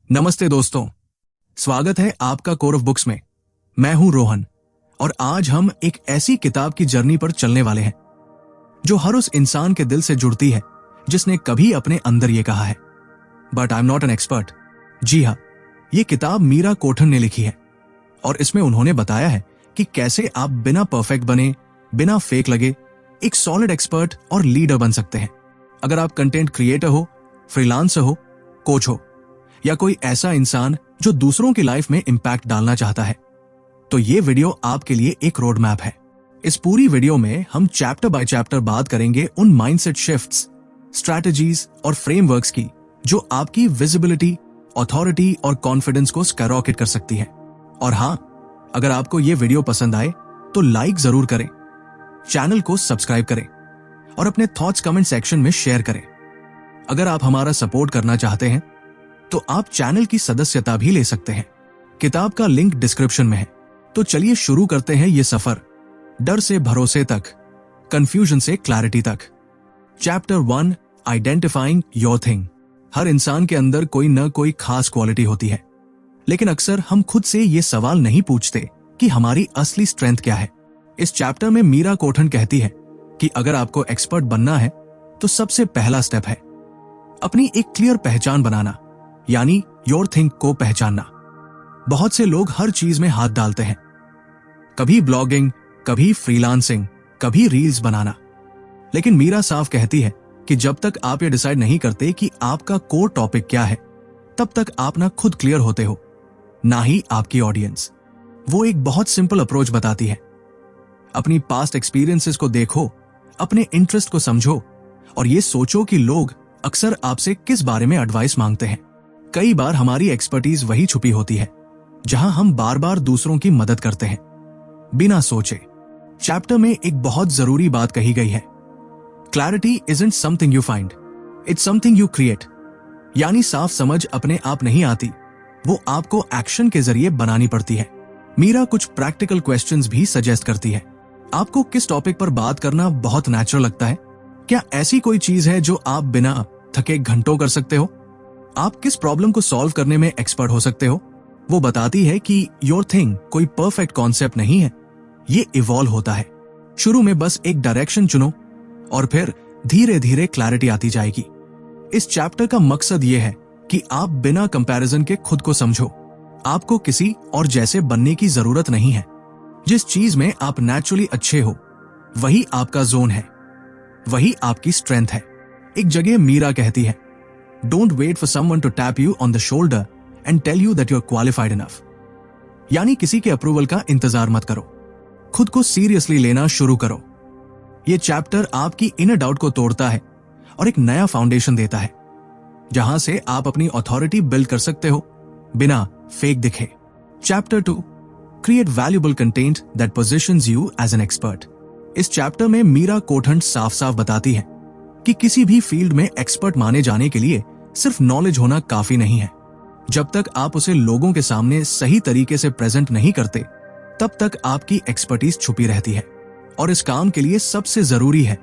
नमस्ते दोस्तों, स्वागत है आपका कोर ऑफ बुक्स में। मैं हूं रोहन और आज हम एक ऐसी किताब की जर्नी पर चलने वाले हैं जो हर उस इंसान के दिल से जुड़ती है जिसने कभी अपने अंदर ये कहा है, but I am not an expert. जी हाँ, ये किताब मीरा कोठन ने लिखी है और इसमें उन्होंने बताया है कि कैसे आप बिना परफेक्ट बने, बिना फेक लगे, एक सॉलिड एक्सपर्ट और लीडर बन सकते हैं। अगर आप कंटेंट क्रिएटर हो, फ्रीलांसर हो, कोच हो या कोई ऐसा इंसान जो दूसरों की लाइफ में इंपैक्ट डालना चाहता है, तो ये वीडियो आपके लिए एक रोड मैप है। इस पूरी वीडियो में हम चैप्टर बाय चैप्टर बात करेंगे उन माइंडसेट शिफ्ट्स, स्ट्रैटेजीज और फ्रेमवर्क्स की जो आपकी विजिबिलिटी, अथॉरिटी और कॉन्फिडेंस को स्काईरॉकेट कर सकती है। और हाँ, अगर आपको ये वीडियो पसंद आए तो लाइक जरूर करें, चैनल को सब्सक्राइब करें और अपने थॉट्स कमेंट सेक्शन में शेयर करें। अगर आप हमारा सपोर्ट करना चाहते हैं तो आप चैनल की सदस्यता भी ले सकते हैं। किताब का लिंक डिस्क्रिप्शन में है। तो चलिए शुरू करते हैं ये सफर, डर से भरोसे तक, कंफ्यूजन से क्लैरिटी तक। Chapter 1, identifying your thing. हर इंसान के अंदर कोई न कोई खास क्वालिटी होती है, लेकिन अक्सर हम खुद से ये सवाल नहीं पूछते कि हमारी असली स्ट्रेंथ क्या है। इस चैप्टर में मीरा कोठन कहती है कि अगर आपको एक्सपर्ट बनना है तो सबसे पहला स्टेप है अपनी एक क्लियर पहचान बनाना, यानी योर थिंग को पहचानना। बहुत से लोग हर चीज में हाथ डालते हैं, कभी ब्लॉगिंग, कभी फ्रीलांसिंग, कभी रील्स बनाना। लेकिन मीरा साफ कहती है कि जब तक आप ये डिसाइड नहीं करते कि आपका कोर टॉपिक क्या है, तब तक आप ना खुद क्लियर होते हो, ना ही आपकी ऑडियंस। वो एक बहुत सिंपल अप्रोच बताती है। अपनी पास्ट एक्सपीरियंसेस को देखो, अपने इंटरेस्ट को समझो और ये सोचो कि लोग अक्सर आपसे किस बारे में एडवाइस मांगते हैं। कई बार हमारी एक्सपर्टीज वही छुपी होती है जहां हम बार बार दूसरों की मदद करते हैं बिना सोचे। चैप्टर में एक बहुत जरूरी बात कही गई है, clarity isn't something you find, it's something you create. यानी साफ समझ अपने आप नहीं आती, वो आपको एक्शन के जरिए बनानी पड़ती है। मीरा कुछ प्रैक्टिकल क्वेश्चंस भी सजेस्ट करती है। आपको किस टॉपिक पर बात करना बहुत नेचुरल लगता है? क्या ऐसी कोई चीज है जो आप बिना थके घंटों कर सकते हो? आप किस प्रॉब्लम को सॉल्व करने में एक्सपर्ट हो सकते हो? वो बताती है कि योर थिंग कोई परफेक्ट कॉन्सेप्ट नहीं है, ये इवॉल्व होता है। शुरू में बस एक डायरेक्शन चुनो और फिर धीरे धीरे क्लैरिटी आती जाएगी। इस चैप्टर का मकसद ये है कि आप बिना कंपैरिजन के खुद को समझो। आपको किसी और जैसे बनने की जरूरत नहीं है। जिस चीज में आप नेचुरली अच्छे हो, वही आपका जोन है, वही आपकी स्ट्रेंथ है। एक जगह मीरा कहती है, Don't wait for someone to tap you on the shoulder and tell you that you're qualified enough. यानी किसी के अप्रूवल का इंतजार मत करो, खुद को सीरियसली लेना शुरू करो। ये चैप्टर आपकी इनर डाउट को तोड़ता है और एक नया फाउंडेशन देता है जहां से आप अपनी अथॉरिटी बिल्ड कर सकते हो बिना फेक दिखे। Chapter 2, create valuable content that positions you as an expert. इस चैप्टर में मीरा कोठन साफ साफ बताती है कि किसी भी फील्ड में एक्सपर्ट माने जाने के लिए सिर्फ नॉलेज होना काफी नहीं है। जब तक आप उसे लोगों के सामने सही तरीके से प्रेजेंट नहीं करते, तब तक आपकी एक्सपर्टीज छुपी रहती है। और इस काम के लिए सबसे जरूरी है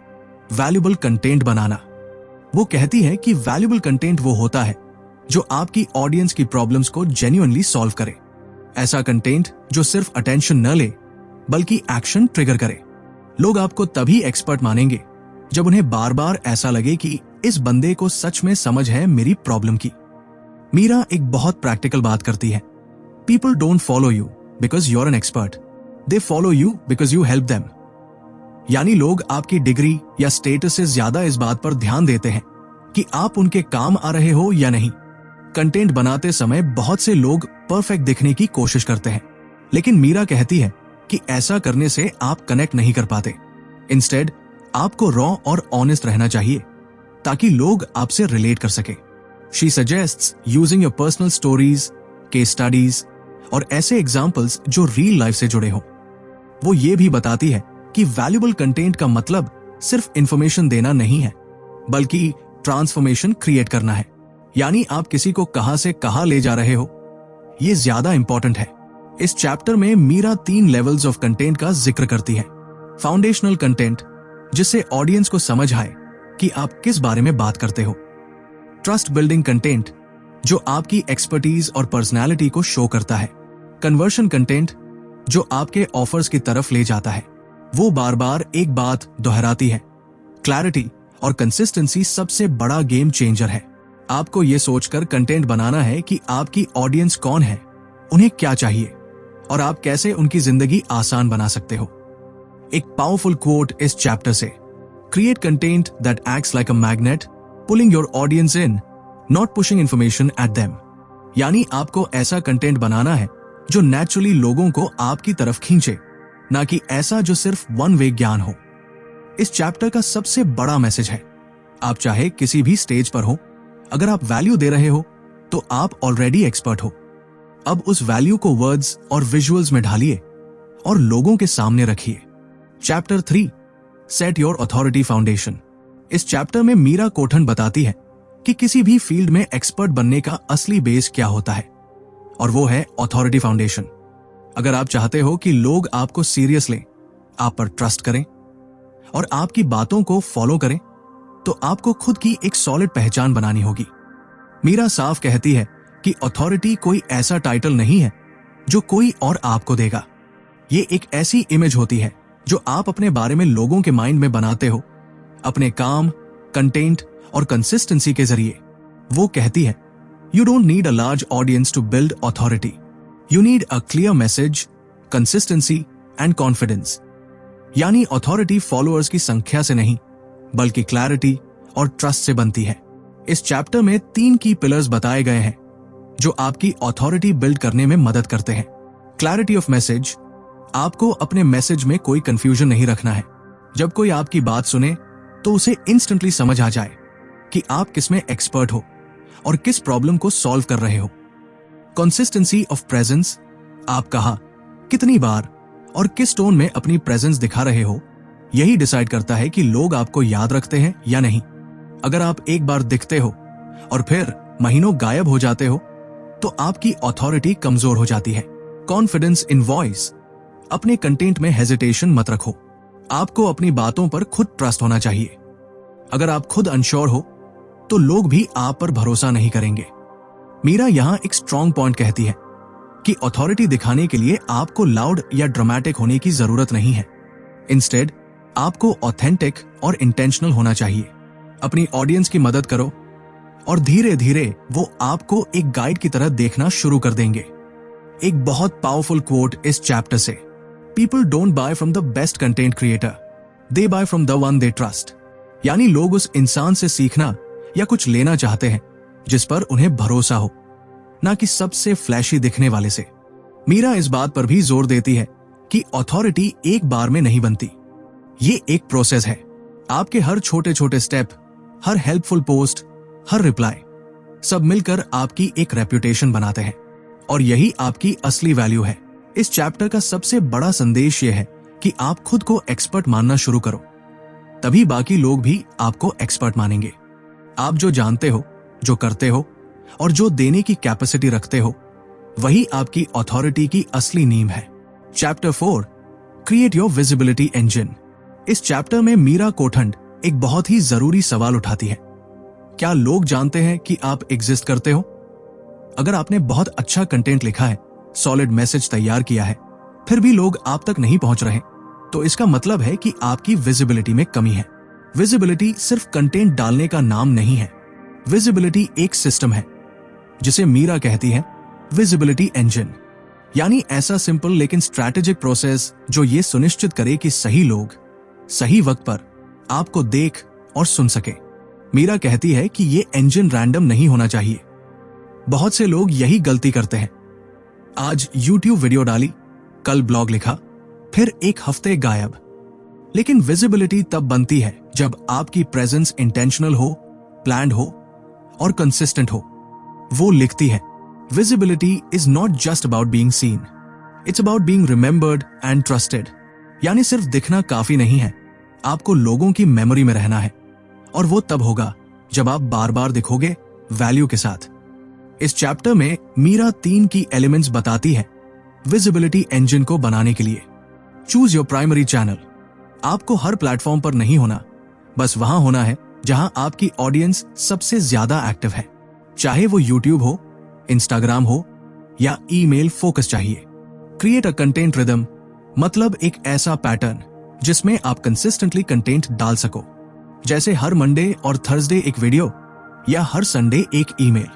वैल्यूएबल कंटेंट बनाना। वो कहती है कि वैल्यूएबल कंटेंट वो होता है जो आपकी ऑडियंस की प्रॉब्लम्स को जेन्युइनली सॉल्व करे। ऐसा कंटेंट जो सिर्फ अटेंशन न ले बल्कि एक्शन ट्रिगर करे। लोग आपको तभी एक्सपर्ट मानेंगे जब उन्हें बार बार ऐसा लगे कि इस बंदे को सच में समझ है मेरी प्रॉब्लम की। मीरा एक बहुत प्रैक्टिकल बात करती है। People don't follow you because you are an expert, they follow you because you help them. यानी लोग आपकी डिग्री या स्टेटस से ज्यादा इस बात पर ध्यान देते हैं कि आप उनके काम आ रहे हो या नहीं। कंटेंट बनाते समय बहुत से लोग परफेक्ट दिखने की कोशिश करते हैं, लेकिन मीरा कहती है कि ऐसा करने से आप कनेक्ट नहीं कर पाते। इंस्टेड आपको रॉ और ऑनेस्ट रहना चाहिए ताकि लोग आपसे रिलेट कर सके। She suggests using your personal stories, case studies और ऐसे एग्जाम्पल्स जो रियल लाइफ से जुड़े हो। वो ये भी बताती है कि वैल्यूएबल कंटेंट का मतलब सिर्फ इंफॉर्मेशन देना नहीं है, बल्कि ट्रांसफॉर्मेशन क्रिएट करना है। यानी आप किसी को कहां से कहां ले जा रहे हो, ये ज्यादा इंपॉर्टेंट है। इस चैप्टर में मीरा 3 लेवल्स ऑफ कंटेंट का जिक्र करती है। फाउंडेशनल कंटेंट, जिससे ऑडियंस को समझ आए कि आप किस बारे में बात करते हो। ट्रस्ट बिल्डिंग कंटेंट, जो आपकी एक्सपर्टीज और पर्सनैलिटी को शो करता है। कन्वर्शन कंटेंट, जो आपके ऑफर्स की तरफ ले जाता है। वो बार बार एक बात दोहराती है। क्लैरिटी और कंसिस्टेंसी सबसे बड़ा गेम चेंजर है। आपको ये सोचकर कंटेंट बनाना है कि आपकी ऑडियंस कौन है, उन्हें क्या चाहिए और आप कैसे उनकी जिंदगी आसान बना सकते हो। एक पावरफुल कोट इस चैप्टर से, create content that acts like a magnet, pulling your audience in, not pushing information at them. यानी आपको ऐसा कंटेंट बनाना है जो नेचुरली लोगों को आपकी तरफ खींचे, ना कि ऐसा जो सिर्फ वन वे ज्ञान हो। इस चैप्टर का सबसे बड़ा मैसेज है, आप चाहे किसी भी स्टेज पर हो, अगर आप वैल्यू दे रहे हो तो आप ऑलरेडी एक्सपर्ट हो। अब उस वैल्यू को वर्ड्स और विजुअल्स में ढालिए और लोगों के सामने रखिए। Chapter 3, set your authority foundation. इस चैप्टर में मीरा कोठन बताती है कि किसी भी फील्ड में एक्सपर्ट बनने का असली बेस क्या होता है, और वो है अथॉरिटी फाउंडेशन। अगर आप चाहते हो कि लोग आपको सीरियस लें, आप पर ट्रस्ट करें और आपकी बातों को फॉलो करें, तो आपको खुद की एक सॉलिड पहचान बनानी होगी। मीरा साफ कहती है कि अथॉरिटी कोई ऐसा टाइटल नहीं है जो कोई और आपको देगा। ये एक ऐसी इमेज होती है जो आप अपने बारे में लोगों के माइंड में बनाते हो, अपने काम, कंटेंट और कंसिस्टेंसी के जरिए। वो कहती है, you don't need a large audience to build authority, you need a clear message, consistency and confidence. यानी अथॉरिटी फॉलोअर्स की संख्या से नहीं, बल्कि क्लैरिटी और ट्रस्ट से बनती है। इस चैप्टर में 3 की पिलर्स बताए गए हैं जो आपकी अथॉरिटी बिल्ड करने में मदद करते हैं। क्लैरिटी ऑफ मैसेज, आपको अपने मैसेज में कोई कंफ्यूजन नहीं रखना है। जब कोई आपकी बात सुने तो उसे इंस्टेंटली समझ आ जाए कि आप किसमें एक्सपर्ट हो और किस प्रॉब्लम को सॉल्व कर रहे हो। कंसिस्टेंसी ऑफ प्रेजेंस, आप कहा, कितनी बार और किस टोन में अपनी प्रेजेंस दिखा रहे हो, यही डिसाइड करता है कि लोग आपको याद रखते हैं या नहीं। अगर आप एक बार दिखते हो और फिर महीनों गायब हो जाते हो तो आपकी अथॉरिटी कमजोर हो जाती है। कॉन्फिडेंस इन वॉइस, अपने कंटेंट में हेजिटेशन मत रखो। आपको अपनी बातों पर खुद ट्रस्ट होना चाहिए। अगर आप खुद अनश्योर हो तो लोग भी आप पर भरोसा नहीं करेंगे। मीरा यहां एक स्ट्रॉन्ग पॉइंट कहती है कि अथॉरिटी दिखाने के लिए आपको लाउड या ड्रामेटिक होने की जरूरत नहीं है। इंस्टेड आपको ऑथेंटिक और इंटेंशनल होना चाहिए। अपनी ऑडियंस की मदद करो और धीरे धीरे वो आपको एक गाइड की तरह देखना शुरू कर देंगे। एक बहुत पावरफुल क्वोट इस चैप्टर से, people don't buy from the best content creator, they buy from the one they trust. यानी लोग उस इंसान से सीखना या कुछ लेना चाहते हैं जिस पर उन्हें भरोसा हो, ना कि सबसे फ्लैशी दिखने वाले से। मीरा इस बात पर भी जोर देती है कि अथॉरिटी एक बार में नहीं बनती, ये एक प्रोसेस है। आपके हर छोटे छोटे स्टेप, हर हेल्पफुल पोस्ट, हर रिप्लाई, सब मिलकर आपकी एक रेप्यूटेशन बनाते हैं और यही आपकी असली वैल्यू है। इस चैप्टर का सबसे बड़ा संदेश यह है कि आप खुद को एक्सपर्ट मानना शुरू करो, तभी बाकी लोग भी आपको एक्सपर्ट मानेंगे। आप जो जानते हो, जो करते हो और जो देने की कैपेसिटी रखते हो, वही आपकी अथॉरिटी की असली नींव है। Chapter 4, create your visibility engine. इस चैप्टर में मीरा कोठन एक बहुत ही जरूरी सवाल उठाती है, क्या लोग जानते हैं कि आप एग्जिस्ट करते हो? अगर आपने बहुत अच्छा कंटेंट लिखा है, सॉलिड मैसेज तैयार किया है, फिर भी लोग आप तक नहीं पहुंच रहे, तो इसका मतलब है कि आपकी विजिबिलिटी में कमी है। विजिबिलिटी सिर्फ कंटेंट डालने का नाम नहीं है। विजिबिलिटी एक सिस्टम है जिसे मीरा कहती है विजिबिलिटी इंजन। यानी ऐसा सिंपल लेकिन स्ट्रैटेजिक प्रोसेस जो ये सुनिश्चित करे कि सही लोग सही वक्त पर आपको देख और सुन सके। मीरा कहती है कि ये इंजन रैंडम नहीं होना चाहिए। बहुत से लोग यही गलती करते हैं, आज YouTube वीडियो डाली, कल ब्लॉग लिखा, फिर एक हफ्ते गायब। लेकिन विजिबिलिटी तब बनती है जब आपकी प्रेजेंस इंटेंशनल हो, प्लान्ड हो और कंसिस्टेंट हो। वो लिखती है, visibility is not just about being seen, it's about being remembered and trusted. यानी सिर्फ दिखना काफी नहीं है, आपको लोगों की मेमोरी में रहना है, और वो तब होगा जब आप बार बार दिखोगे वैल्यू के साथ। इस चैप्टर में मीरा 3 की एलिमेंट्स बताती है विजिबिलिटी इंजन को बनाने के लिए। Choose your primary channel. आपको हर प्लेटफॉर्म पर नहीं होना, बस वहां होना है जहां आपकी ऑडियंस सबसे ज्यादा एक्टिव है। चाहे वो यूट्यूब हो, इंस्टाग्राम हो या ईमेल फोकस चाहिए। क्रिएट अ कंटेंट रिदम, मतलब एक ऐसा पैटर्न जिसमें आप कंसिस्टेंटली कंटेंट डाल सको, जैसे हर मंडे और थर्सडे एक वीडियो या हर संडे एक ईमेल।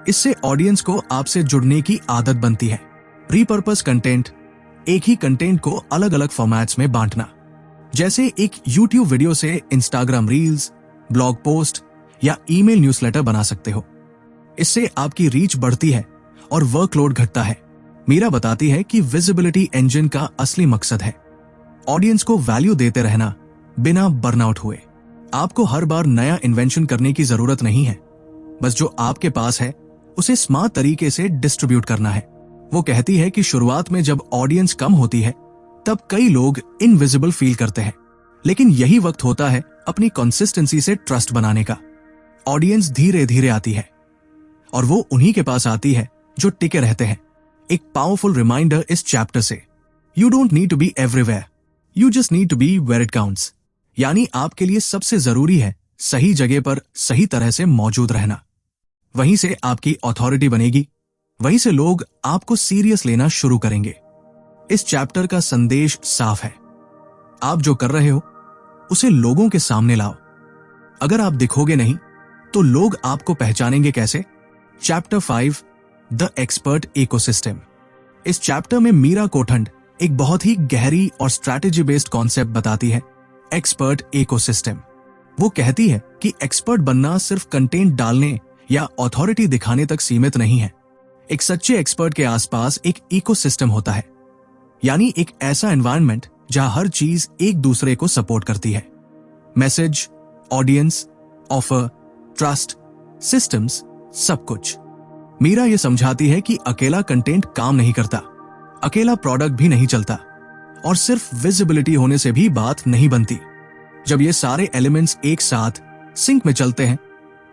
इससे ऑडियंस को आपसे जुड़ने की आदत बनती है। रीपर्पस कंटेंट, एक ही कंटेंट को अलग अलग फॉर्मेट्स में बांटना, जैसे एक यूट्यूब वीडियो से इंस्टाग्राम रील्स, ब्लॉग पोस्ट या ईमेल न्यूज़लेटर बना सकते हो। इससे आपकी रीच बढ़ती है और वर्कलोड घटता है। मीरा बताती है कि विजिबिलिटी इंजन का असली मकसद है ऑडियंस को वैल्यू देते रहना बिना बर्नआउट हुए। आपको हर बार नया इन्वेंशन करने की जरूरत नहीं है, बस जो आपके पास है उसे स्मार्ट तरीके से डिस्ट्रीब्यूट करना है। वो कहती है कि शुरुआत में जब ऑडियंस कम होती है तब कई लोग इनविजिबल फील करते हैं, लेकिन यही वक्त होता है अपनी कंसिस्टेंसी से ट्रस्ट बनाने का। ऑडियंस धीरे धीरे आती है और वो उन्हीं के पास आती है जो टिके रहते हैं। एक पावरफुल रिमाइंडर इस चैप्टर से, you don't need to be everywhere, you just need to be where it counts. यानी आपके लिए सबसे जरूरी है सही जगह पर सही तरह से मौजूद रहना। वहीं से आपकी अथॉरिटी बनेगी, वहीं से लोग आपको सीरियस लेना शुरू करेंगे। इस चैप्टर का संदेश साफ है, आप जो कर रहे हो उसे लोगों के सामने लाओ। अगर आप दिखोगे नहीं तो लोग आपको पहचानेंगे कैसे? Chapter 5, the expert ecosystem. इस चैप्टर में मीरा कोठंड एक बहुत ही गहरी और स्ट्रैटेजी बेस्ड कॉन्सेप्ट बताती है, एक्सपर्ट इकोसिस्टम। वो कहती है कि एक्सपर्ट बनना सिर्फ कंटेंट डालने या अथॉरिटी दिखाने तक सीमित नहीं है। एक सच्चे एक्सपर्ट के आसपास एक इकोसिस्टम होता है, यानी एक ऐसा एनवायरनमेंट जहां हर चीज एक दूसरे को सपोर्ट करती है। Message, audience, offer, trust, systems, सब कुछ। मीरा ये समझाती है कि अकेला कंटेंट काम नहीं करता, अकेला प्रोडक्ट भी नहीं चलता, और सिर्फ विजिबिलिटी होने से भी बात नहीं बनती। जब ये सारे एलिमेंट्स एक साथ सिंक में चलते हैं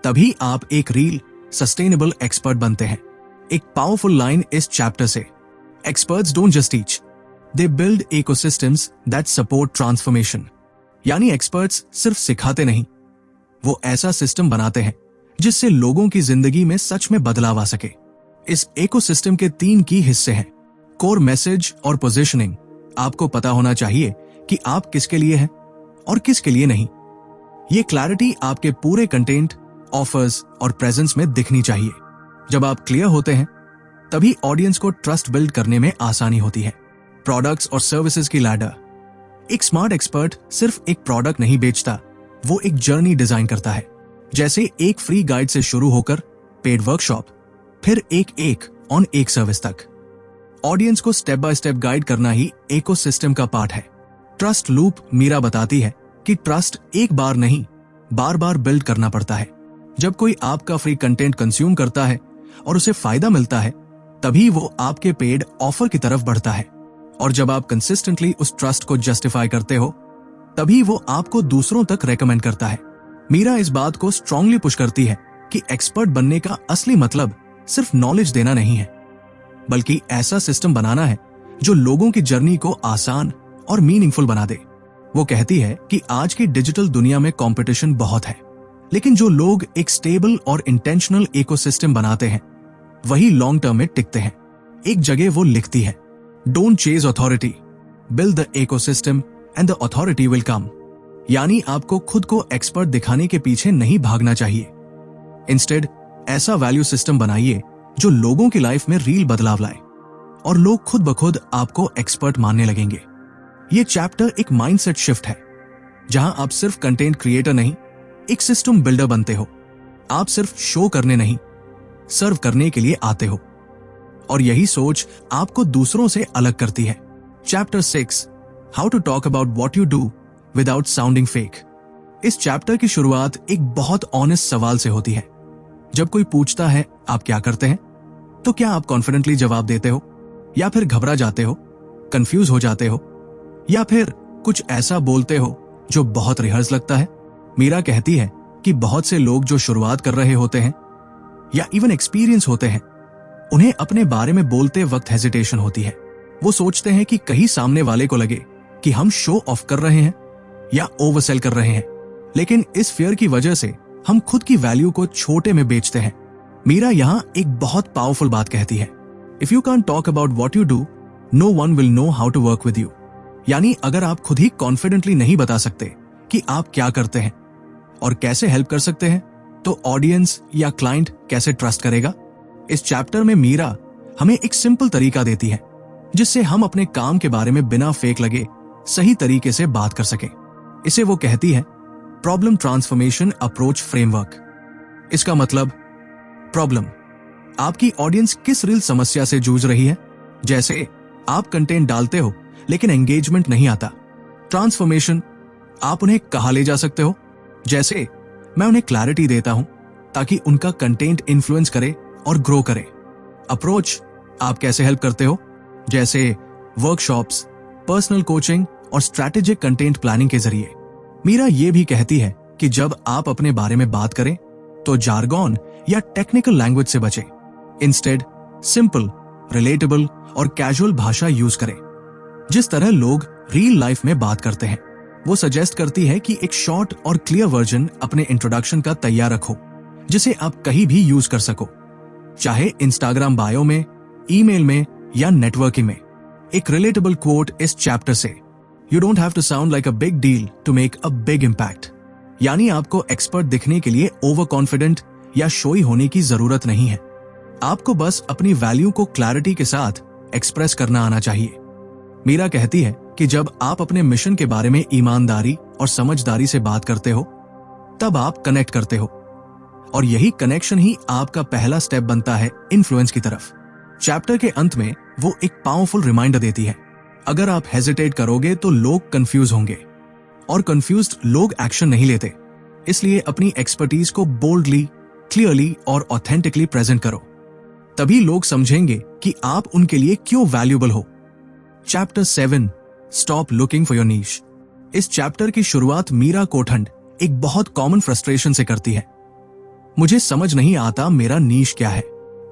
तभी आप एक रियल सस्टेनेबल एक्सपर्ट बनते हैं। एक पावरफुल लाइन इस चैप्टर से, experts don't just teach, they build ecosystems that support transformation. यानी एक्सपर्ट्स सिर्फ सिखाते नहीं, वो ऐसा सिस्टम बनाते हैं जिससे लोगों की जिंदगी में सच में बदलाव आ सके। इस इकोसिस्टम के 3 की हिस्से हैं, कोर, मैसेज और पोजीशनिंग। आपको पता होना चाहिए कि आप किसके लिए हैं और किसके लिए नहीं। ये क्लैरिटी आपके पूरे कंटेंट, ऑफर्स और प्रेजेंस में दिखनी चाहिए। जब आप क्लियर होते हैं तभी ऑडियंस को ट्रस्ट बिल्ड करने में आसानी होती है। प्रोडक्ट्स और सर्विसेज की लैडर। एक स्मार्ट एक्सपर्ट सिर्फ एक प्रोडक्ट नहीं बेचता, वो एक जर्नी डिजाइन करता है, जैसे एक फ्री गाइड से शुरू होकर पेड वर्कशॉप, फिर एक ऑन एक सर्विस तक। ऑडियंस को स्टेप बाय स्टेप गाइड करना ही इकोसिस्टम का पार्ट है। ट्रस्ट लूप, मीरा बताती है कि ट्रस्ट एक बार नहीं, बार बार बिल्ड करना पड़ता है। जब कोई आपका फ्री कंटेंट कंज्यूम करता है और उसे फायदा मिलता है तभी वो आपके पेड ऑफर की तरफ बढ़ता है, और जब आप कंसिस्टेंटली उस ट्रस्ट को जस्टिफाई करते हो तभी वो आपको दूसरों तक रेकमेंड करता है। मीरा इस बात को स्ट्रांगली पुश करती है कि एक्सपर्ट बनने का असली मतलब सिर्फ नॉलेज देना नहीं है, बल्कि ऐसा सिस्टम बनाना है जो लोगों की जर्नी को आसान और मीनिंगफुल बना दे। वो कहती है कि आज की डिजिटल दुनिया में कंपटीशन बहुत है, लेकिन जो लोग एक स्टेबल और इंटेंशनल इकोसिस्टम बनाते हैं वही लॉन्ग टर्म में टिकते हैं। एक जगह वो लिखती है, don't chase authority, build the ecosystem and the authority will come. यानी आपको खुद को एक्सपर्ट दिखाने के पीछे नहीं भागना चाहिए। इंस्टेड ऐसा वैल्यू सिस्टम बनाइए जो लोगों की लाइफ में रियल बदलाव लाए और लोग खुद ब खुद आपको एक्सपर्ट मानने लगेंगे। ये चैप्टर एक माइंडसेट शिफ्ट है, जहां आप सिर्फ कंटेंट क्रिएटर नहीं, एक सिस्टम बिल्डर बनते हो। आप सिर्फ शो करने नहीं, सर्व करने के लिए आते हो, और यही सोच आपको दूसरों से अलग करती है। Chapter 6, how to talk about what you do without sounding fake. इस चैप्टर की शुरुआत एक बहुत ऑनेस्ट सवाल से होती है। जब कोई पूछता है आप क्या करते हैं, तो क्या आप कॉन्फिडेंटली जवाब देते हो, या फिर घबरा जाते हो, कंफ्यूज हो जाते हो, या फिर कुछ ऐसा बोलते हो जो बहुत रिहर्स लगता है? मीरा कहती है कि बहुत से लोग जो शुरुआत कर रहे होते हैं या इवन एक्सपीरियंस होते हैं, उन्हें अपने बारे में बोलते वक्त हेजिटेशन होती है। वो सोचते हैं कि कहीं सामने वाले को लगे कि हम शो ऑफ कर रहे हैं या ओवरसेल कर रहे हैं, लेकिन इस फियर की वजह से हम खुद की वैल्यू को छोटे में बेचते हैं। मीरा यहां एक बहुत पावरफुल बात कहती है, if you can talk about what you do, no one will know how to work with you. यानी अगर आप खुद ही कॉन्फिडेंटली नहीं बता सकते कि आप क्या करते हैं और कैसे हेल्प कर सकते हैं, तो ऑडियंस या क्लाइंट कैसे ट्रस्ट करेगा। इस चैप्टर में मीरा हमें एक सिंपल तरीका देती है जिससे हम अपने काम के बारे में बिना फेक लगे सही तरीके से बात कर सकें। इसे वो कहती है प्रॉब्लम ट्रांसफॉर्मेशन अप्रोच फ्रेमवर्क। इसका मतलब प्रॉब्लम, आपकी ऑडियंस किस रियल समस्या से जूझ रही है। जैसे आप कंटेंट डालते हो लेकिन एंगेजमेंट नहीं आता। ट्रांसफॉर्मेशन, आप उन्हें कहां ले जा सकते हो। जैसे मैं उन्हें क्लैरिटी देता हूं ताकि उनका कंटेंट इन्फ्लुएंस करे और ग्रो करे। अप्रोच, आप कैसे हेल्प करते हो। जैसे वर्कशॉप्स, पर्सनल कोचिंग और स्ट्रैटेजिक कंटेंट प्लानिंग के जरिए। मीरा ये भी कहती है कि जब आप अपने बारे में बात करें तो जार्गन या टेक्निकल लैंग्वेज से बचें। इंस्टेड सिंपल, रिलेटेबल और कैजुअल भाषा यूज करें, जिस तरह लोग रियल लाइफ में बात करते हैं। वो सजेस्ट करती है कि एक शॉर्ट और क्लियर वर्जन अपने इंट्रोडक्शन का तैयार रखो जिसे आप कहीं भी यूज कर सको, चाहे इंस्टाग्राम बायो में, ईमेल में या नेटवर्किंग में। एक रिलेटेबल कोट इस चैप्टर से, you don't have to sound like a big deal to make a big impact. यानी आपको एक्सपर्ट दिखने के लिए ओवर कॉन्फिडेंट या शोई होने की जरूरत नहीं है। आपको बस अपनी वैल्यू को क्लैरिटी के साथ एक्सप्रेस करना आना चाहिए। मीरा कहती है कि जब आप अपने मिशन के बारे में ईमानदारी और समझदारी से बात करते हो तब आप कनेक्ट करते हो, और यही कनेक्शन ही आपका पहला स्टेप बनता है इन्फ्लुएंस की तरफ। चैप्टर के अंत में वो एक पावरफुल रिमाइंडर देती है, अगर आप हेजिटेट करोगे तो लोग कंफ्यूज होंगे और कंफ्यूज्ड लोग एक्शन नहीं लेते। इसलिए अपनी एक्सपर्टीज को बोल्डली, क्लियरली और ऑथेंटिकली प्रेजेंट करो, तभी लोग समझेंगे कि आप उनके लिए क्यों वैल्यूएबल हो। Chapter 7, stop looking for your niche. इस चैप्टर की शुरुआत मीरा कोठंड एक बहुत कॉमन फ्रस्ट्रेशन से करती है, मुझे समझ नहीं आता मेरा नीश क्या है।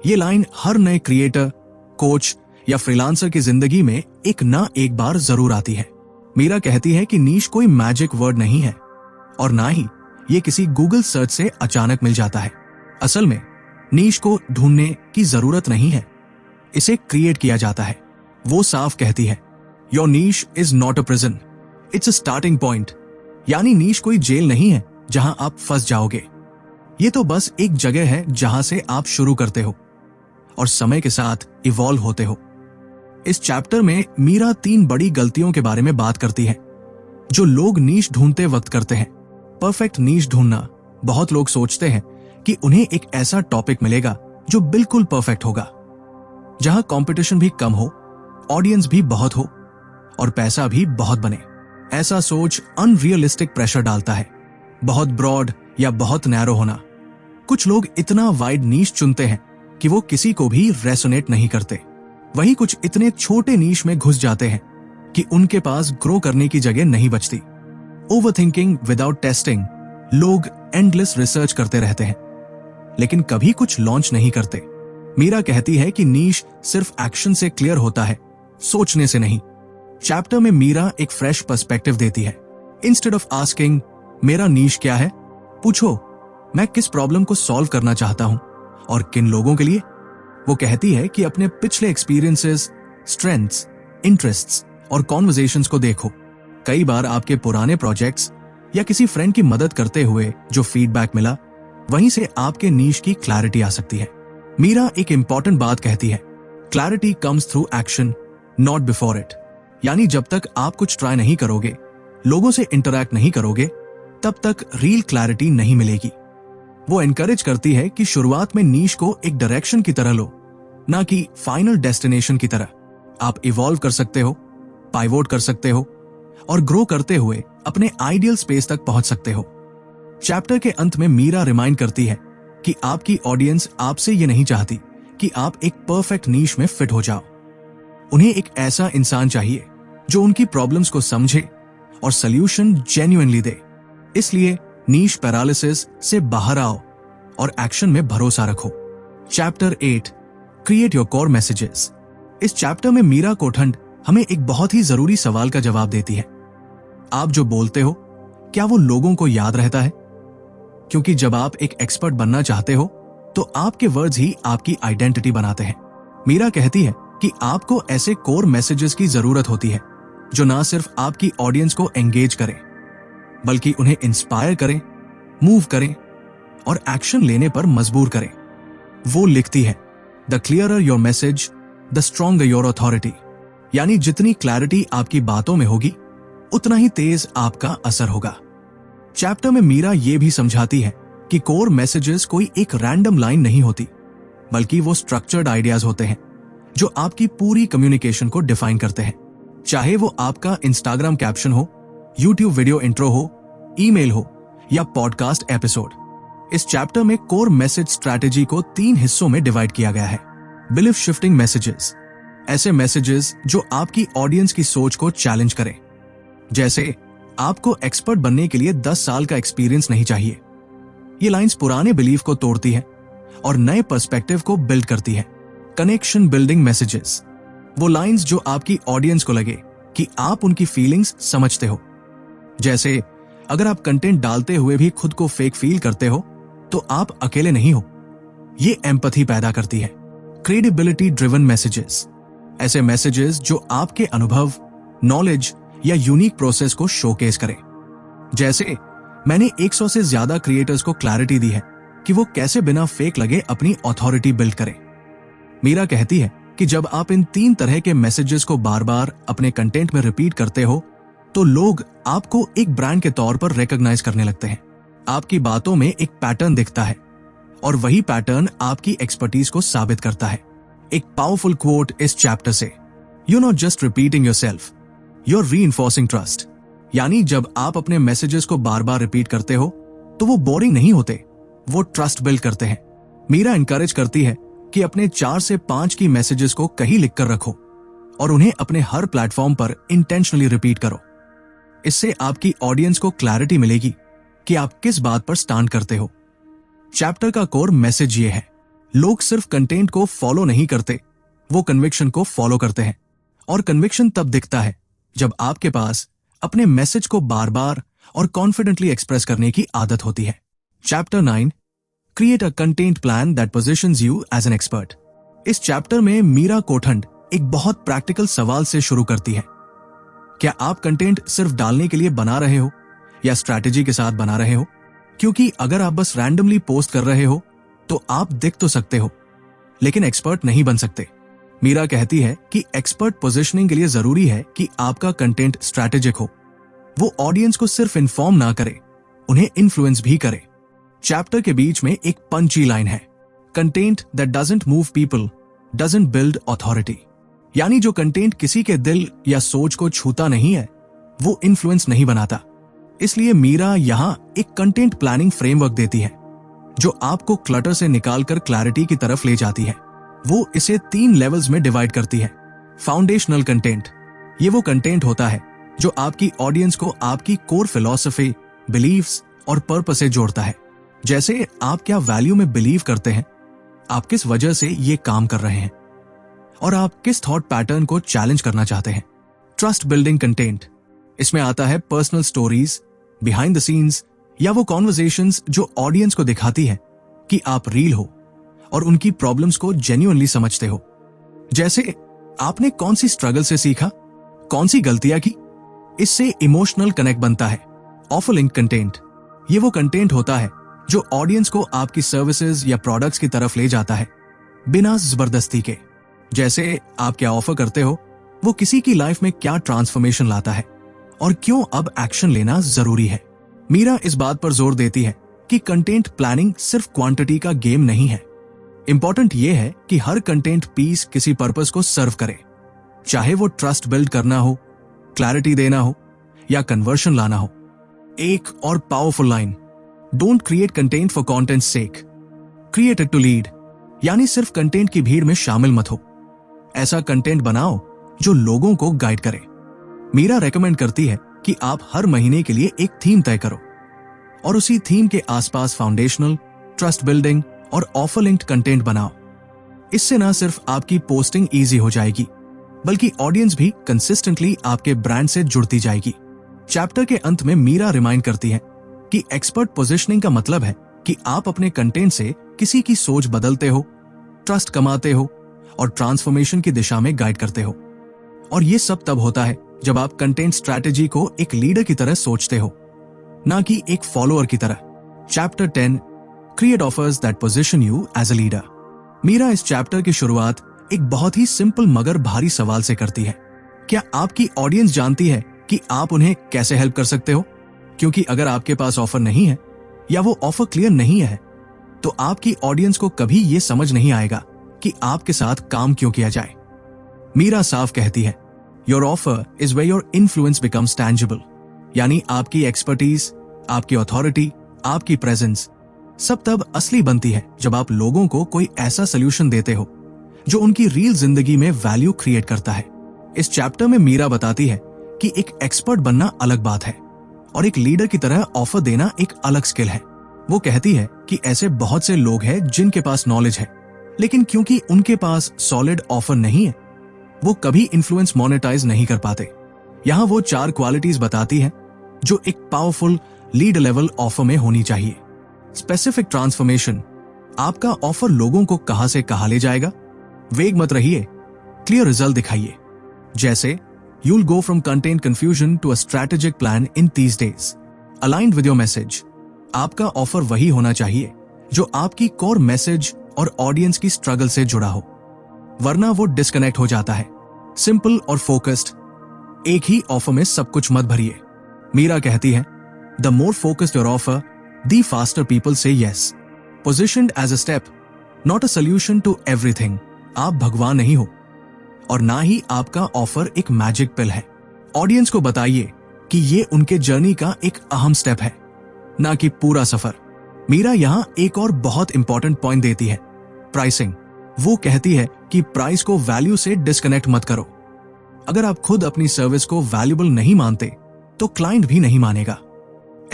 ये लाइन हर नए क्रिएटर, कोच या फ्रीलांसर की जिंदगी में एक ना एक बार जरूर आती है। मीरा कहती है कि नीश कोई मैजिक वर्ड नहीं है और ना ही ये किसी गूगल सर्च से अचानक मिल जाता है। असल में नीश को ढूंढने की जरूरत नहीं है, इसे क्रिएट किया जाता है। वो साफ कहती है, your niche is not a prison, it's a starting point. यानी नीश कोई जेल नहीं है जहां आप फंस जाओगे। ये तो बस एक जगह है जहां से आप शुरू करते हो और समय के साथ इवॉल्व होते हो। इस चैप्टर में मीरा 3 बड़ी गलतियों के बारे में बात करती है जो लोग नीश ढूंढते वक्त करते हैं। परफेक्ट नीश ढूंढना, बहुत लोग सोचते हैं कि उन्हें एक ऐसा टॉपिक मिलेगा जो बिल्कुल परफेक्ट होगा, जहां कंपटीशन भी कम हो, ऑडियंस भी बहुत हो और पैसा भी बहुत बने। ऐसा सोच अनरियलिस्टिक प्रेशर डालता है। बहुत ब्रॉड या बहुत नैरो होना। कुछ लोग इतना वाइड नीश चुनते हैं कि वो किसी को भी रेसोनेट नहीं करते। वहीं कुछ इतने छोटे नीश में घुस जाते हैं कि उनके पास ग्रो करने की जगह नहीं बचती। ओवरथिंकिंग विदाउट टेस्टिंग, लोग एंडलेस रिसर्च करते रहते हैं लेकिन कभी कुछ लॉन्च नहीं करते। मीरा कहती है कि नीश सिर्फ एक्शन से क्लियर होता है, सोचने से नहीं। चैप्टर में मीरा एक फ्रेश पर्सपेक्टिव देती है। इंस्टेड ऑफ आस्किंग मेरा नीश क्या है, पूछो मैं किस प्रॉब्लम को सॉल्व करना चाहता हूं और किन लोगों के लिए। वो कहती है कि अपने पिछले एक्सपीरियंसेस, स्ट्रेंथ्स, इंटरेस्ट्स और कॉन्वर्सेशंस को देखो। कई बार आपके पुराने प्रोजेक्ट्स या किसी फ्रेंड की मदद करते हुए जो फीडबैक मिला, वहीं से आपके नीश की क्लैरिटी आ सकती है। मीरा एक इंपॉर्टेंट बात कहती है, clarity comes through action, not before it. यानी जब तक आप कुछ ट्राई नहीं करोगे, लोगों से इंटरैक्ट नहीं करोगे, तब तक रियल क्लैरिटी नहीं मिलेगी। वो एनकरेज करती है कि शुरुआत में नीश को एक डायरेक्शन की तरह लो, ना कि फाइनल डेस्टिनेशन की तरह। आप इवॉल्व कर सकते हो, पाइवोट कर सकते हो और ग्रो करते हुए अपने आइडियल स्पेस तक पहुंच सकते हो। चैप्टर के अंत में मीरा रिमाइंड करती है कि आपकी ऑडियंस आपसे ये नहीं चाहती कि आप एक परफेक्ट नीश में फिट हो जाओ। उन्हें एक ऐसा इंसान चाहिए जो उनकी प्रॉब्लम्स को समझे और सॉल्यूशन जेन्युइनली दे। इसलिए नीश पैरालिसिस से बाहर आओ और एक्शन में भरोसा रखो। Chapter 8, create your core messages. इस चैप्टर में मीरा कोठंड हमें एक बहुत ही जरूरी सवाल का जवाब देती है। आप जो बोलते हो, क्या वो लोगों को याद रहता है? क्योंकि जब आप एक एक्सपर्ट बनना चाहते हो तो आपके वर्ड्स ही आपकी आइडेंटिटी बनाते हैं। मीरा कहती है कि आपको ऐसे कोर मैसेजेस की जरूरत होती है जो ना सिर्फ आपकी ऑडियंस को एंगेज करें, बल्कि उन्हें इंस्पायर करें, मूव करें और एक्शन लेने पर मजबूर करें। वो लिखती है, the clearer your message, the stronger your authority. यानी जितनी क्लैरिटी आपकी बातों में होगी, उतना ही तेज आपका असर होगा। चैप्टर में मीरा ये भी समझाती है कि कोर मैसेजेस कोई एक रैंडम लाइन नहीं होती, बल्कि वो स्ट्रक्चर्ड आइडियाज होते हैं जो आपकी पूरी कम्युनिकेशन को डिफाइन करते हैं। चाहे वो आपका इंस्टाग्राम कैप्शन हो, यूट्यूब वीडियो इंट्रो हो, ईमेल हो या पॉडकास्ट एपिसोड। इस चैप्टर में कोर मैसेज स्ट्रैटेजी को 3 हिस्सों में डिवाइड किया गया है। बिलीफ शिफ्टिंग मैसेजेस, ऐसे मैसेजेस जो आपकी ऑडियंस की सोच को चैलेंज करें। जैसे, आपको एक्सपर्ट बनने के लिए 10 साल का एक्सपीरियंस नहीं चाहिए। ये लाइंस पुराने बिलीफ को तोड़ती है और नए पर्सपेक्टिव को बिल्ड करती है। कनेक्शन बिल्डिंग मैसेजेस, वो लाइंस जो आपकी ऑडियंस को लगे कि आप उनकी फीलिंग्स समझते हो। जैसे, अगर आप कंटेंट डालते हुए भी खुद को फेक फील करते हो, तो आप अकेले नहीं हो। ये एम्पैथी पैदा करती है। क्रेडिबिलिटी ड्रिवन मैसेजेस, ऐसे मैसेजेस जो आपके अनुभव, नॉलेज या यूनिक प्रोसेस को शोकेस करें। जैसे, मैंने 100 से ज्यादा क्रिएटर्स को क्लैरिटी दी है कि वो कैसे बिना फेक लगे अपनी अथॉरिटी बिल्ड करें। मीरा कहती है कि जब आप इन 3 तरह के मैसेजेस को बार बार अपने कंटेंट में रिपीट करते हो, तो लोग आपको एक ब्रांड के तौर पर रिकॉग्नाइज करने लगते हैं। आपकी बातों में एक पैटर्न दिखता है और वही पैटर्न आपकी एक्सपर्टीज को साबित करता है। एक पावरफुल क्वोट इस चैप्टर से, you not just repeating yourself, you are reinforcing trust. यानी जब आप अपने मैसेजेस को बार बार रिपीट करते हो, तो वो बोरिंग नहीं होते, वो ट्रस्ट बिल्ड करते हैं। मीरा इनकरेज करती है कि अपने 4 से 5 की मैसेजेस को कहीं लिखकर रखो और उन्हें अपने हर प्लेटफॉर्म पर इंटेंशनली रिपीट करो। इससे आपकी ऑडियंस को क्लैरिटी मिलेगी कि आप किस बात पर स्टैंड करते हो। चैप्टर का कोर मैसेज ये है, लोग सिर्फ कंटेंट को फॉलो नहीं करते, वो कन्विक्शन को फॉलो करते हैं। और कन्विक्शन तब दिखता है जब आपके पास अपने मैसेज को बार बार और कॉन्फिडेंटली एक्सप्रेस करने की आदत होती है। Chapter 9, create a content plan that positions you as an expert. इस चैप्टर में मीरा कोठंड एक बहुत प्रैक्टिकल सवाल से शुरू करती है। क्या आप कंटेंट सिर्फ डालने के लिए बना रहे हो या स्ट्रैटेजी के साथ बना रहे हो? क्योंकि अगर आप बस रैंडमली पोस्ट कर रहे हो, तो आप दिख तो सकते हो, लेकिन एक्सपर्ट नहीं बन सकते। मीरा कहती है कि एक्सपर्ट पोजीशनिंग के लिए जरूरी है कि आपका कंटेंट स्ट्रैटेजिक हो। वो ऑडियंस को सिर्फ इन्फॉर्म ना करे, उन्हें इन्फ्लुएंस भी करे। चैप्टर के बीच में एक पंची लाइन है, content that doesn't move people doesn't build authority. यानी जो कंटेंट किसी के दिल या सोच को छूता नहीं है, वो इन्फ्लुएंस नहीं बनाता। इसलिए मीरा यहां एक कंटेंट प्लानिंग फ्रेमवर्क देती है जो आपको क्लटर से निकालकर क्लैरिटी की तरफ ले जाती है। वो इसे 3 लेवल्स में डिवाइड करती है। फाउंडेशनल कंटेंट, ये वो कंटेंट होता है जो आपकी ऑडियंस को आपकी कोर फिलॉसफी, बिलीव्स और पर्पस से जोड़ता है। जैसे, आप क्या वैल्यू में बिलीव करते हैं, आप किस वजह से ये काम कर रहे हैं और आप किस थॉट पैटर्न को चैलेंज करना चाहते हैं। ट्रस्ट बिल्डिंग कंटेंट, इसमें आता है personal stories, behind the scenes या वो कॉन्वर्सेशंस जो ऑडियंस को दिखाती है कि आप रियल हो और उनकी प्रॉब्लम्स को जेन्युइनली समझते हो। जैसे, आपने कौन सी स्ट्रगल से सीखा, कौन सी गलतियां की। इससे इमोशनल कनेक्ट बनता है। ऑफर लिंक कंटेंट, ये वो कंटेंट होता है जो ऑडियंस को आपकी सर्विसेज या प्रोडक्ट्स की तरफ ले जाता है बिना जबरदस्ती के। जैसे, आप क्या ऑफर करते हो, वो किसी की लाइफ में क्या ट्रांसफॉर्मेशन लाता है और क्यों अब एक्शन लेना जरूरी है। मीरा इस बात पर जोर देती है कि कंटेंट प्लानिंग सिर्फ क्वांटिटी का गेम नहीं है। इंपॉर्टेंट ये है कि हर कंटेंट पीस किसी पर्पस को सर्व करे, चाहे वो ट्रस्ट बिल्ड करना हो, क्लैरिटी देना हो या कन्वर्शन लाना हो। एक और powerful line, don't create content for content sake, create it to lead. यानी सिर्फ कंटेंट की भीड़ में शामिल मत हो, ऐसा कंटेंट बनाओ जो लोगों को गाइड करे। मीरा रेकमेंड करती है कि आप हर महीने के लिए एक थीम तय करो और उसी थीम के आसपास फाउंडेशनल, ट्रस्ट बिल्डिंग और ऑफर लिंक्ड कंटेंट बनाओ। इससे ना सिर्फ आपकी पोस्टिंग इजी हो जाएगी, बल्कि ऑडियंस भी कंसिस्टेंटली आपके ब्रांड से जुड़ती जाएगी। चैप्टर के अंत में मीरा रिमाइंड करती है कि एक्सपर्ट पोजीशनिंग का मतलब है कि आप अपने कंटेंट से किसी की सोच बदलते हो, ट्रस्ट कमाते हो और ट्रांसफॉर्मेशन की दिशा में गाइड करते हो। और ये सब तब होता है जब आप कंटेंट स्ट्रैटेजी को एक लीडर की तरह सोचते हो, ना कि एक फॉलोअर की तरह। Chapter 10 create offers that position you as a leader. Meera इस चैप्टर की शुरुआत एक बहुत ही सिंपल मगर भारी सवाल से करती है। क्या आपकी ऑडियंस जानती है कि आप उन्हें कैसे हेल्प कर सकते हो? क्योंकि अगर आपके पास ऑफर नहीं है या वो ऑफर क्लियर नहीं है, तो आपकी ऑडियंस को कभी ये समझ नहीं आएगा कि आपके साथ काम क्यों किया जाए। मीरा साफ कहती है, your offer is where your influence becomes tangible. यानी आपकी एक्सपर्टीज, आपकी अथॉरिटी, आपकी प्रेजेंस सब तब असली बनती है जब आप लोगों को कोई ऐसा सोल्यूशन देते हो जो उनकी रियल जिंदगी में वैल्यू क्रिएट करता है। इस चैप्टर में मीरा बताती है कि एक एक्सपर्ट बनना अलग बात है और एक लीडर की तरह ऑफर देना एक अलग स्किल है। वो कहती है कि ऐसे बहुत से लोग हैं जिनके पास नॉलेज है, लेकिन क्योंकि उनके पास सॉलिड ऑफर नहीं है, वो कभी इन्फ्लुएंस मोनेटाइज नहीं कर पाते। यहां वो 4 क्वालिटीज बताती है जो एक पावरफुल लीड लेवल ऑफर में होनी चाहिए। स्पेसिफिक ट्रांसफॉर्मेशन, आपका ऑफर लोगों को कहां से कहां ले जाएगा। वेग मत रहिए, क्लियर रिजल्ट दिखाइए। जैसे you'll go from content confusion to a strategic plan in these days. Aligned with your message. आपका ऑफर वही होना चाहिए जो आपकी कोर मैसेज और ऑडियंस की स्ट्रगल से जुड़ा हो, वरना वो डिस्कनेक्ट हो जाता है। सिंपल और फोकस्ड, एक ही ऑफर में सब कुछ मत भरिए। मीरा कहती है, the more focused your offer, the faster people say yes. Positioned as a step, not a solution to everything. आप भगवान नहीं हो और ना ही आपका ऑफर एक मैजिक पिल है। ऑडियंस को बताइए कि ये उनके जर्नी का एक अहम स्टेप है, ना कि पूरा सफर। मीरा यहां एक और बहुत इंपॉर्टेंट पॉइंट देती है, प्राइसिंग। वो कहती है कि प्राइस को वैल्यू से डिस्कनेक्ट मत करो। अगर आप खुद अपनी सर्विस को वैल्यूबल नहीं मानते तो क्लाइंट भी नहीं मानेगा।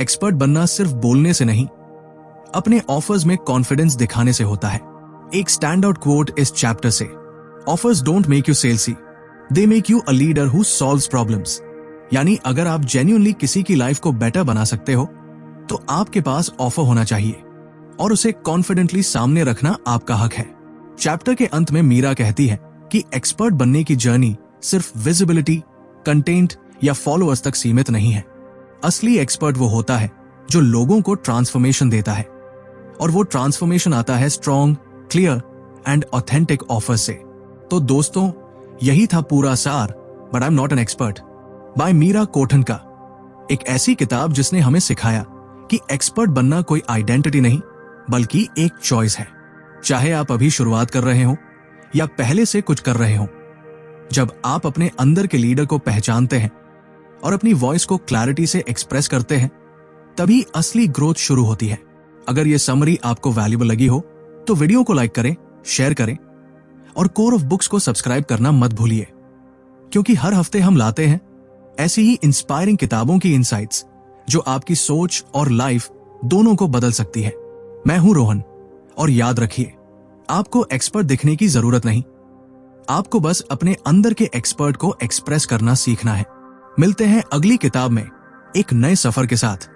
एक्सपर्ट बनना सिर्फ बोलने से नहीं, अपने ऑफर्स में कॉन्फिडेंस दिखाने से होता है। एक स्टैंड आउट कोट इस चैप्टर से, offers don't make you salesy, they make you a leader who solves problems. यानी अगर आप जेन्युइनली किसी की लाइफ को बेटर बना सकते हो तो आपके पास ऑफर होना चाहिए और उसे कॉन्फिडेंटली सामने रखना आपका हक है। चैप्टर के अंत में मीरा कहती है कि एक्सपर्ट बनने की जर्नी सिर्फ विजिबिलिटी, कंटेंट या फॉलोअर्स तक सीमित नहीं है। असली एक्सपर्ट वो होता है जो लोगों को ट्रांसफॉर्मेशन देता है, और वो ट्रांसफॉर्मेशन आता है strong, clear and authentic offer से। तो दोस्तों, यही था पूरा सार but I am not an expert by Meera Kothan का। एक ऐसी किताब जिसने हमें सिखाया कि एक्सपर्ट बनना कोई आइडेंटिटी नहीं बल्कि एक चॉइस है। चाहे आप अभी शुरुआत कर रहे हो या पहले से कुछ कर रहे हो, जब आप अपने अंदर के लीडर को पहचानते हैं और अपनी वॉइस को क्लैरिटी से एक्सप्रेस करते हैं, तभी असली ग्रोथ शुरू होती है। अगर ये समरी आपको वैल्यूबल लगी हो तो वीडियो को लाइक करें, शेयर करें और कोर ऑफ बुक्स को सब्सक्राइब करना मत भूलिए, क्योंकि हर हफ्ते हम लाते हैं ऐसी ही इंस्पायरिंग किताबों की इनसाइट्स जो आपकी सोच और लाइफ दोनों को बदल सकती है। मैं हूं रोहन, और याद रखिए, आपको एक्सपर्ट दिखने की जरूरत नहीं, आपको बस अपने अंदर के एक्सपर्ट को एक्सप्रेस करना सीखना है। मिलते हैं अगली किताब में एक नए सफर के साथ।